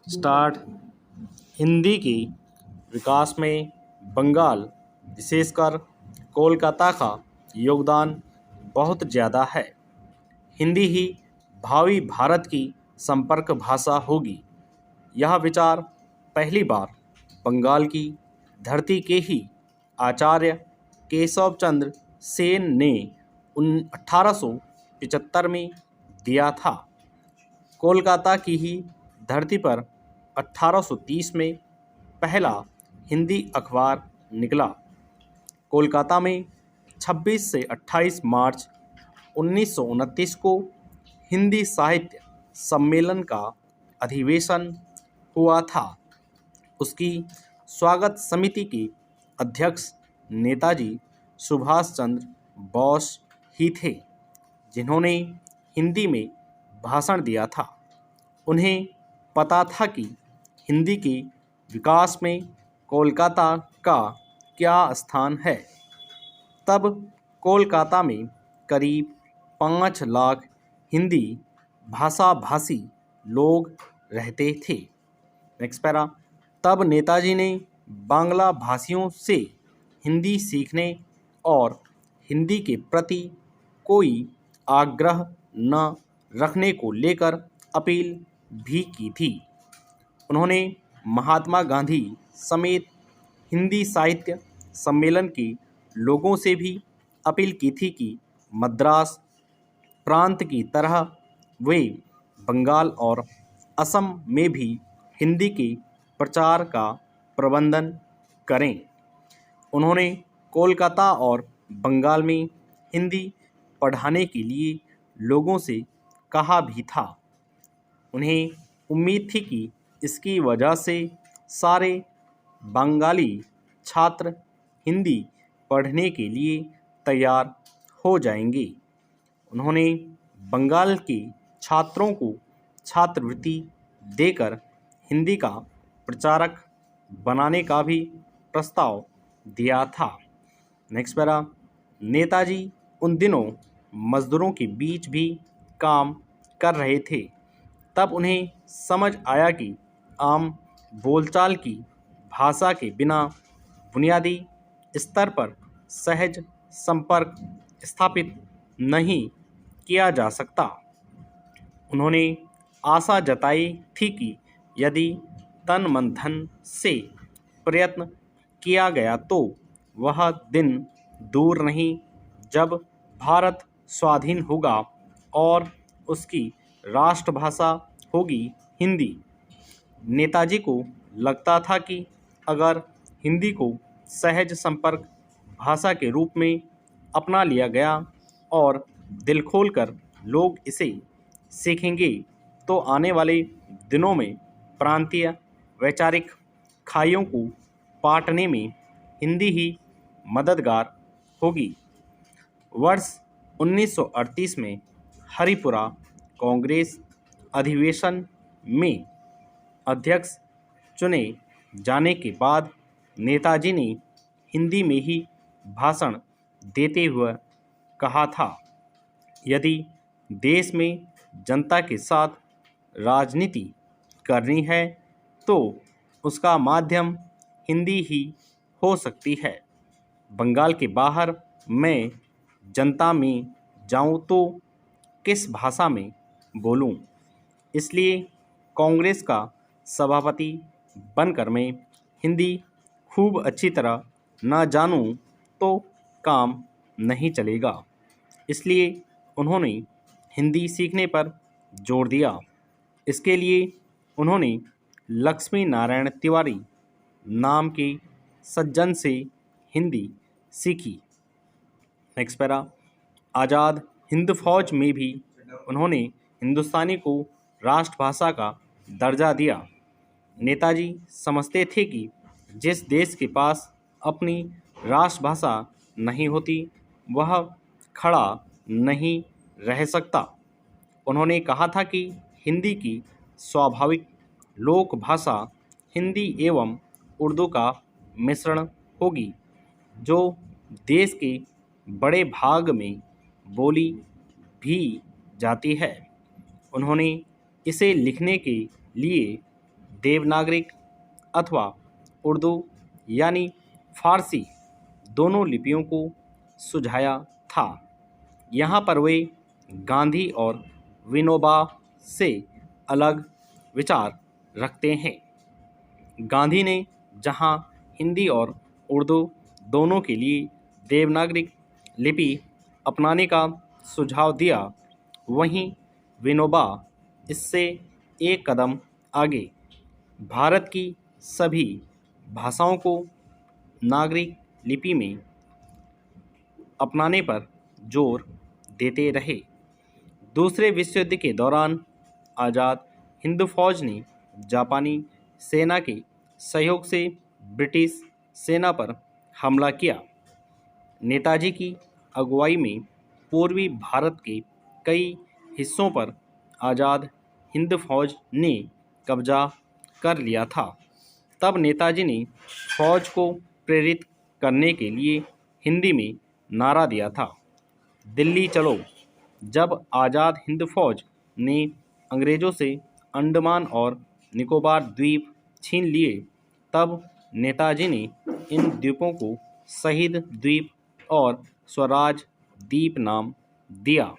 Start. Hindi के विकास में बंगाल, विशेषकर कोलकाता का योगदान बहुत ज़्यादा है। हिंदी ही भावी भारत की संपर्क भाषा होगी। यह विचार पहली बार बंगाल की धरती के ही आचार्य केशव चंद्र सेन ने 1875 में दिया था। कोलकाता की ही धरती पर 1830 में पहला हिंदी अखबार निकला। कोलकाता में 26 से 28 मार्च 1929 को हिंदी साहित्य सम्मेलन का अधिवेशन हुआ था। उसकी स्वागत समिति के अध्यक्ष नेताजी सुभाष चंद्र बोस ही थे, जिन्होंने हिंदी में भाषण दिया था। उन्हें पता था कि हिंदी के विकास में कोलकाता का क्या स्थान है। तब कोलकाता में करीब 5 लाख हिंदी भाषाभाषी लोग रहते थे। Next para. तब नेताजी ने बांग्ला भाषियों से हिंदी सीखने और हिंदी के प्रति कोई आग्रह न रखने को लेकर अपील भी की थी। उन्होंने महात्मा गांधी समेत हिंदी साहित्य सम्मेलन के लोगों से भी अपील की थी कि मद्रास प्रांत की तरह वे बंगाल और असम में भी हिंदी के प्रचार का प्रबंधन करें। उन्होंने कोलकाता और बंगाल में हिंदी पढ़ाने के लिए लोगों से कहा भी था। उन्हें उम्मीद थी कि इसकी वजह से सारे बंगाली छात्र हिंदी पढ़ने के लिए तैयार हो जाएंगे। उन्होंने बंगाल के छात्रों को छात्रवृत्ति देकर हिंदी का प्रचारक बनाने का भी प्रस्ताव दिया था। Next para. नेताजी उन दिनों मजदूरों के बीच भी काम कर रहे थे। तब उन्हें समझ आया कि आम बोलचाल की भाषा के बिना बुनियादी स्तर पर सहज संपर्क स्थापित नहीं किया जा सकता। उन्होंने आशा जताई थी कि यदि तन मन धन से प्रयत्न किया गया तो वह दिन दूर नहीं जब भारत स्वाधीन होगा और उसकी राष्ट्रभाषा होगी हिंदी। नेताजी को लगता था कि अगर हिंदी को सहज संपर्क भाषा के रूप में अपना लिया गया और दिल खोलकर लोग इसे सीखेंगे तो आने वाले दिनों में प्रांतीय वैचारिक खाइयों को पाटने में हिंदी ही मददगार होगी। वर्ष 1938 में हरिपुरा कांग्रेस अधिवेशन में अध्यक्ष चुने जाने के बाद नेताजी ने हिंदी में ही भाषण देते हुए कहा था, यदि देश में जनता के साथ राजनीति करनी है तो उसका माध्यम हिंदी ही हो सकती है। बंगाल के बाहर मैं जनता में जाऊं तो किस भाषा में बोलूं? इसलिए कांग्रेस का सभापति बनकर मैं हिंदी खूब अच्छी तरह ना जानूं तो काम नहीं चलेगा। इसलिए उन्होंने हिंदी सीखने पर जोर दिया। इसके लिए उन्होंने लक्ष्मी नारायण तिवारी नाम के सज्जन से हिंदी सीखी। Next para. आज़ाद हिंद फौज में भी उन्होंने हिंदुस्तानी को राष्ट्रभाषा का दर्जा दिया। नेताजी समझते थे कि जिस देश के पास अपनी राष्ट्रभाषा नहीं होती वह खड़ा नहीं रह सकता। उन्होंने कहा था कि हिंदी की स्वाभाविक लोक भाषा हिंदी एवं उर्दू का मिश्रण होगी, जो देश के बड़े भाग में बोली भी जाती है। उन्होंने इसे लिखने के लिए देवनागरिक अथवा उर्दू यानी फारसी दोनों लिपियों को सुझाया था। यहाँ पर वे गांधी और विनोबा से अलग विचार रखते हैं। गांधी ने जहाँ हिंदी और उर्दू दोनों के लिए देवनागरिक लिपि अपनाने का सुझाव दिया, वहीं विनोबा इससे एक कदम आगे भारत की सभी भाषाओं को नागरिक लिपि में अपनाने पर जोर देते रहे। दूसरे विश्व युद्ध के दौरान आज़ाद हिंद फौज ने जापानी सेना के सहयोग से ब्रिटिश सेना पर हमला किया। नेताजी की अगुवाई में पूर्वी भारत के कई हिस्सों पर आज़ाद हिंद फौज ने कब्जा कर लिया था। तब नेताजी ने फौज को प्रेरित करने के लिए हिंदी में नारा दिया था, दिल्ली चलो। जब आज़ाद हिंद फौज ने अंग्रेज़ों से अंडमान और निकोबार द्वीप छीन लिए, तब नेताजी ने इन द्वीपों को शहीद द्वीप और स्वराज द्वीप नाम दिया।